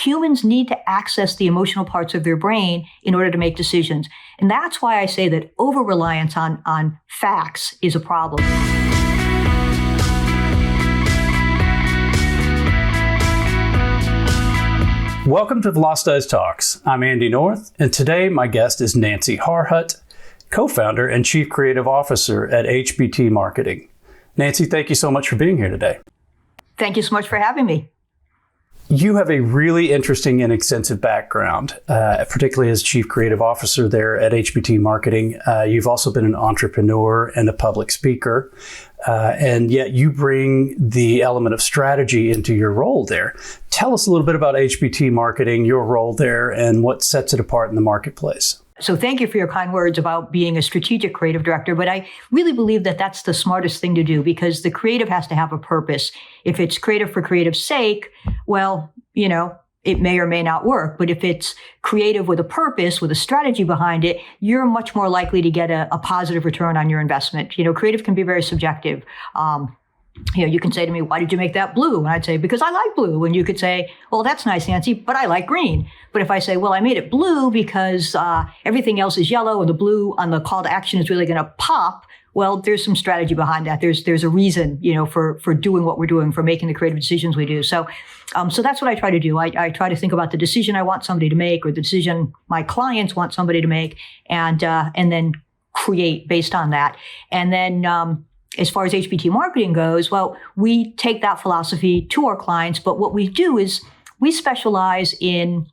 humans need to access the emotional parts of their brain in order to make decisions. And that's why I say that over-reliance on facts is a problem. Welcome to Velocitize Talks. I'm Andy North, and today my guest is Nancy Harhut, co-founder and chief creative officer at HBT Marketing. Nancy, thank you so much for being here today. Thank you so much for having me. You have a really interesting and extensive background, particularly as chief creative officer there at HBT Marketing. You've also been an entrepreneur and a public speaker, and yet you bring the element of strategy into your role there. Tell us a little bit about HBT Marketing, your role there, and what sets it apart in the marketplace. So thank you for your kind words about being a strategic creative director, but I really believe that that's the smartest thing to do because the creative has to have a purpose. If it's creative for creative's sake, well, it may or may not work. But if it's creative with a purpose, with a strategy behind it, you're much more likely to get a positive return on your investment. Creative can be very subjective. You can say to me, why did you make that blue? And I'd say, because I like blue. And you could say, well, that's nice, Nancy, but I like green. But if I say, well, I made it blue because everything else is yellow and the blue on the call to action is really going to pop, well, there's some strategy behind that. There's a reason, for doing what we're doing, for making the creative decisions we do. So that's what I try to do. I try to think about the decision I want somebody to make or the decision my clients want somebody to make and then create based on that. And then, as far as HBT marketing goes, well, we take that philosophy to our clients, but what we do is we specialize in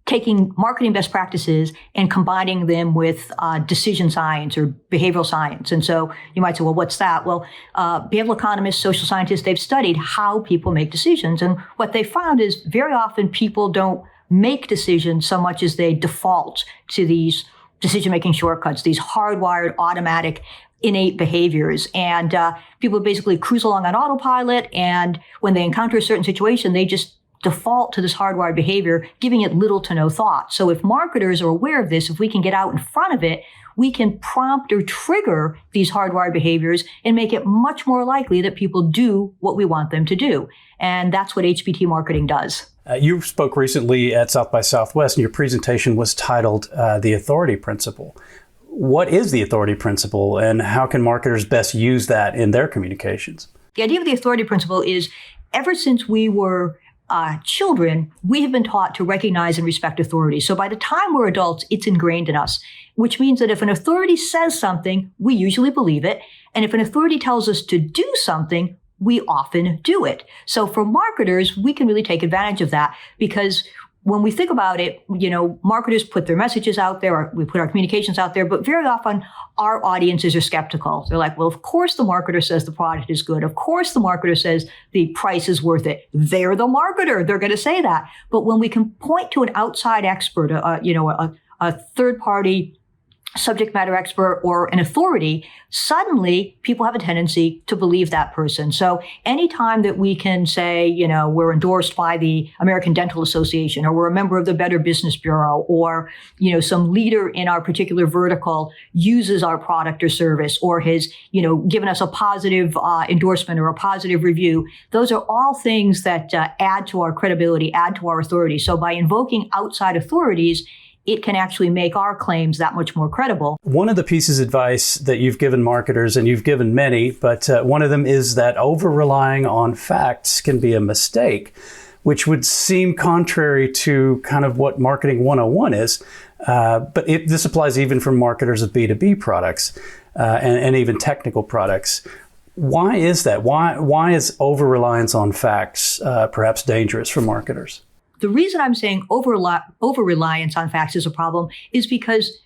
taking marketing best practices and combining them with decision science or behavioral science. And so you might say, well, what's that? Well, behavioral economists, social scientists, they've studied how people make decisions. And what they found is very often people don't make decisions so much as they default to these decision-making shortcuts, these hardwired automatic innate behaviors. And people basically cruise along on autopilot. And when they encounter a certain situation, they just default to this hardwired behavior, giving it little to no thought. So if marketers are aware of this, if we can get out in front of it, we can prompt or trigger these hardwired behaviors and make it much more likely that people do what we want them to do. And that's what HBT marketing does. You spoke recently at South by Southwest, and your presentation was titled The Authority Principle. What is the authority principle, and how can marketers best use that in their communications? The idea of the authority principle is ever since we were children, we have been taught to recognize and respect authority. So by the time we're adults, it's ingrained in us, which means that if an authority says something, we usually believe it. And if an authority tells us to do something, we often do it. So for marketers, we can really take advantage of that because when we think about it, marketers put their messages out there, or we put our communications out there, but very often our audiences are skeptical. They're like, well, of course the marketer says the product is good. Of course the marketer says the price is worth it. They're the marketer. They're going to say that. But when we can point to an outside expert, a third party subject matter expert or an authority, suddenly people have a tendency to believe that person. So anytime that we can say, we're endorsed by the American Dental Association, or we're a member of the Better Business Bureau, or, some leader in our particular vertical uses our product or service, or has, given us a positive endorsement or a positive review, those are all things that add to our credibility, add to our authority. So by invoking outside authorities, it can actually make our claims that much more credible. One of the pieces of advice that you've given marketers, and you've given many, but one of them is that over-relying on facts can be a mistake, which would seem contrary to kind of what Marketing 101 is. But this applies even for marketers of B2B products and even technical products. Why is that? Why is over-reliance on facts perhaps dangerous for marketers? The reason I'm saying over-reliance on facts is a problem is because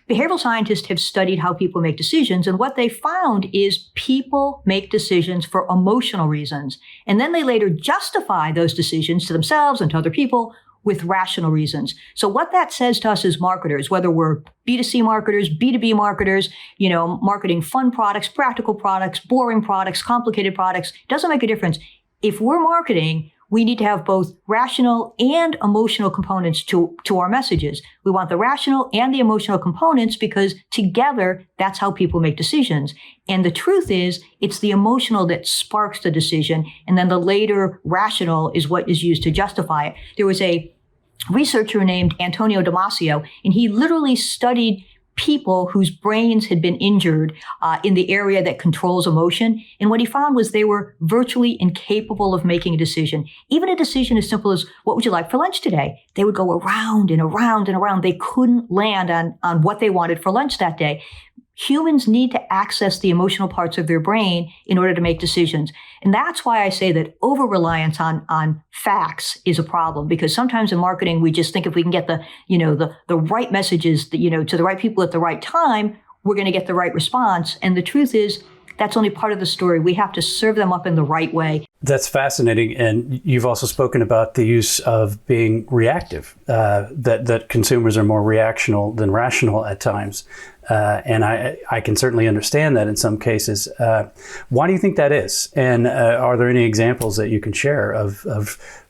behavioral scientists have studied how people make decisions, and what they found is people make decisions for emotional reasons, and then they later justify those decisions to themselves and to other people with rational reasons. So what that says to us as marketers, whether we're B2C marketers, B2B marketers, marketing fun products, practical products, boring products, complicated products, doesn't make a difference. If we're marketing, we need to have both rational and emotional components to our messages. We want the rational and the emotional components because together, that's how people make decisions. And the truth is, it's the emotional that sparks the decision, and then the later rational is what is used to justify it. There was a researcher named Antonio Damasio, and he literally studied people whose brains had been injured in the area that controls emotion. And what he found was they were virtually incapable of making a decision. Even a decision as simple as, what would you like for lunch today? They would go around and around and around. They couldn't land on what they wanted for lunch that day. Humans need to access the emotional parts of their brain in order to make decisions. And that's why I say that over-reliance on facts is a problem, because sometimes in marketing, we just think if we can get the right messages, to the right people at the right time, we're going to get the right response. And the truth is, that's only part of the story. We have to serve them up in the right way. That's fascinating. And you've also spoken about the use of being reactive, that consumers are more reactional than rational at times. And I can certainly understand that in some cases. Why do you think that is? And are there any examples that you can share of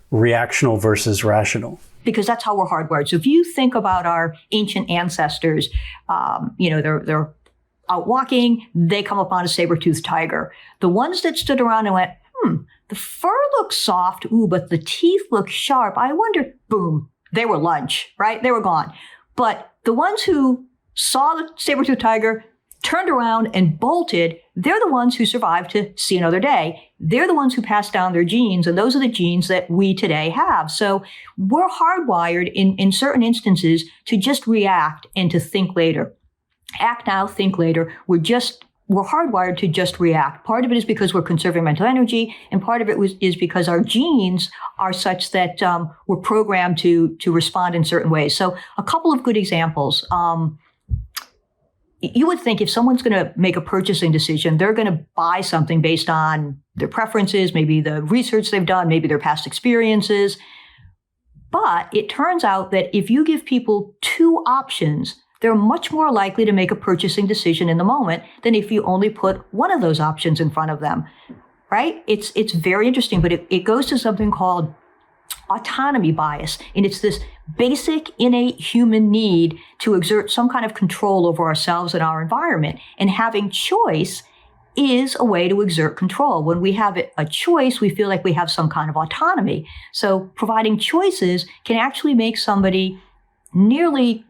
reactional versus rational? Because that's how we're hardwired. So if you think about our ancient ancestors, they're out walking, they come upon a saber-toothed tiger. The ones that stood around and went, the fur looks soft, but the teeth look sharp. I wonder, boom, they were lunch, right? They were gone. But the ones who saw the saber-toothed tiger, turned around and bolted, they're the ones who survived to see another day. They're the ones who passed down their genes, and those are the genes that we today have. So we're hardwired in certain instances to just react and to think later. Act now, think later. We're hardwired to just react. Part of it is because we're conserving mental energy, and part of it is because our genes are such that we're programmed to respond in certain ways. So a couple of good examples. You would think if someone's going to make a purchasing decision, they're going to buy something based on their preferences, maybe the research they've done, maybe their past experiences. But it turns out that if you give people two options, they're much more likely to make a purchasing decision in the moment than if you only put one of those options in front of them, right? It's very interesting, but it goes to something called autonomy bias. And it's this basic innate human need to exert some kind of control over ourselves and our environment. And having choice is a way to exert control. When we have a choice, we feel like we have some kind of autonomy. So providing choices can actually make somebody nearly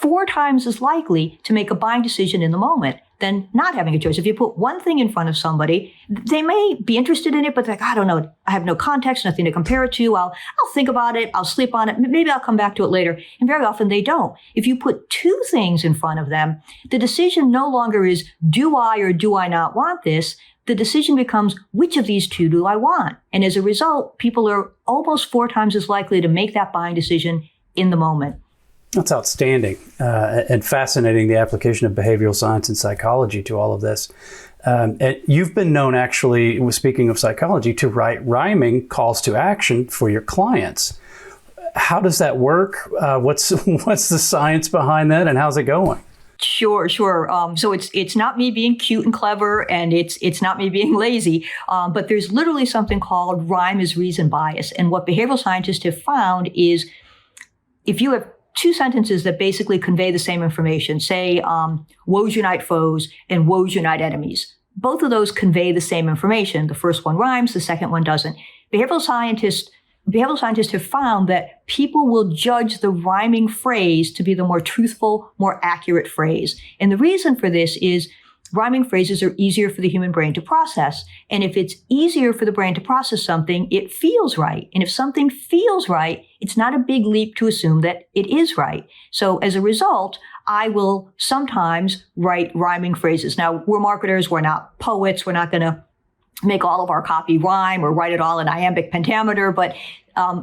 4 times as likely to make a buying decision in the moment than not having a choice. If you put one thing in front of somebody, they may be interested in it, but they're like, I don't know, I have no context, nothing to compare it to. I'll think about it. I'll sleep on it. Maybe I'll come back to it later. And very often they don't. If you put 2 things in front of them, the decision no longer is, do I or do I not want this? The decision becomes, which of these 2 do I want? And as a result, people are almost 4 times as likely to make that buying decision in the moment. That's outstanding and fascinating, the application of behavioral science and psychology to all of this. And you've been known, actually, speaking of psychology, to write rhyming calls to action for your clients. How does that work? What's the science behind that, and how's it going? Sure. So it's not me being cute and clever, and it's not me being lazy, but there's literally something called rhyme is reason bias. And what behavioral scientists have found is if you have 2 sentences that basically convey the same information, say, woes unite foes and woes unite enemies. Both of those convey the same information. The first one rhymes, the second one doesn't. Behavioral scientists have found that people will judge the rhyming phrase to be the more truthful, more accurate phrase. And the reason for this is rhyming phrases are easier for the human brain to process. And if it's easier for the brain to process something, it feels right. And if something feels right, it's not a big leap to assume that it is right. So as a result, I will sometimes write rhyming phrases. Now, we're marketers. We're not poets. We're not going to make all of our copy rhyme or write it all in iambic pentameter. But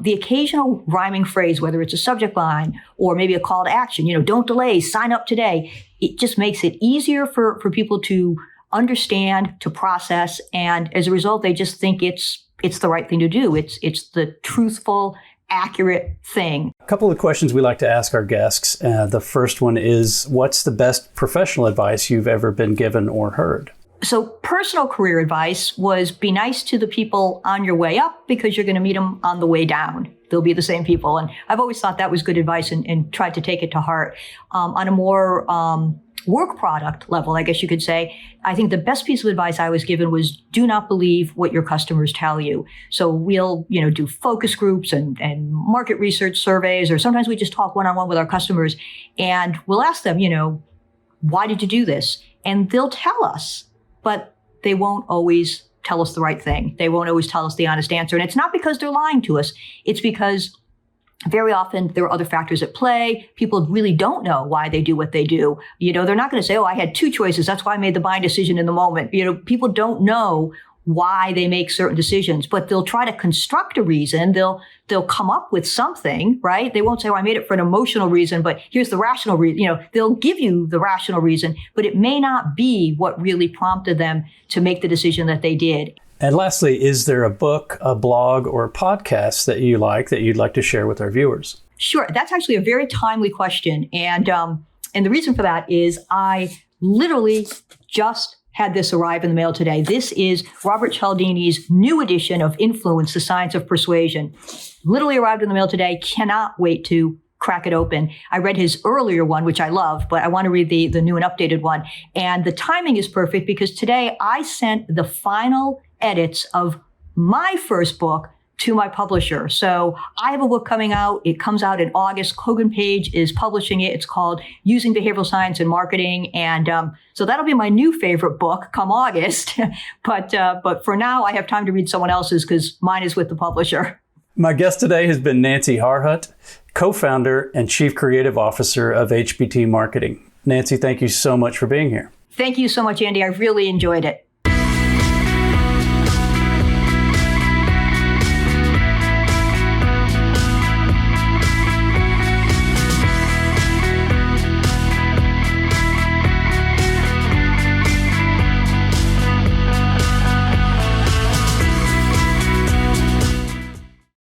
the occasional rhyming phrase, whether it's a subject line or maybe a call to action, don't delay, sign up today. It just makes it easier for people to understand, to process. And as a result, they just think it's the right thing to do. It's the truthful, accurate thing. A couple of questions we like to ask our guests. The first one is, what's the best professional advice you've ever been given or heard? So personal career advice was be nice to the people on your way up because you're going to meet them on the way down. They'll be the same people. And I've always thought that was good advice and tried to take it to heart. On a more work product level, I guess you could say, I think the best piece of advice I was given was do not believe what your customers tell you. So we'll, do focus groups and market research surveys, or sometimes we just talk one-on-one with our customers and we'll ask them, why did you do this? And they'll tell us, but they won't always tell us the right thing. They won't always tell us the honest answer. And it's not because they're lying to us. It's because very often there are other factors at play. People really don't know why they do what they do. They're not going to say, I had two choices. That's why I made the buying decision in the moment. People don't know why they make certain decisions, but they'll try to construct a reason. They'll come up with something, right? They won't say, I made it for an emotional reason, but here's the rational reason. They'll give you the rational reason, but it may not be what really prompted them to make the decision that they did. And lastly, is there a book, a blog, or a podcast that you'd like to share with our viewers? Sure. That's actually a very timely question. And the reason for that is I literally just had this arrive in the mail today. This is Robert Cialdini's new edition of Influence, The Science of Persuasion. Literally arrived in the mail today. Cannot wait to crack it open. I read his earlier one, which I love, but I want to read the new and updated one. And the timing is perfect because today I sent the final edits of my first book to my publisher. So I have a book coming out. It comes out in August. Kogan Page is publishing it. It's called Using Behavioral Science in Marketing. And so that'll be my new favorite book come August. But for now, I have time to read someone else's because mine is with the publisher. My guest today has been Nancy Harhut, co-founder and chief creative officer of HBT Marketing. Nancy, thank you so much for being here. Thank you so much, Andy. I really enjoyed it.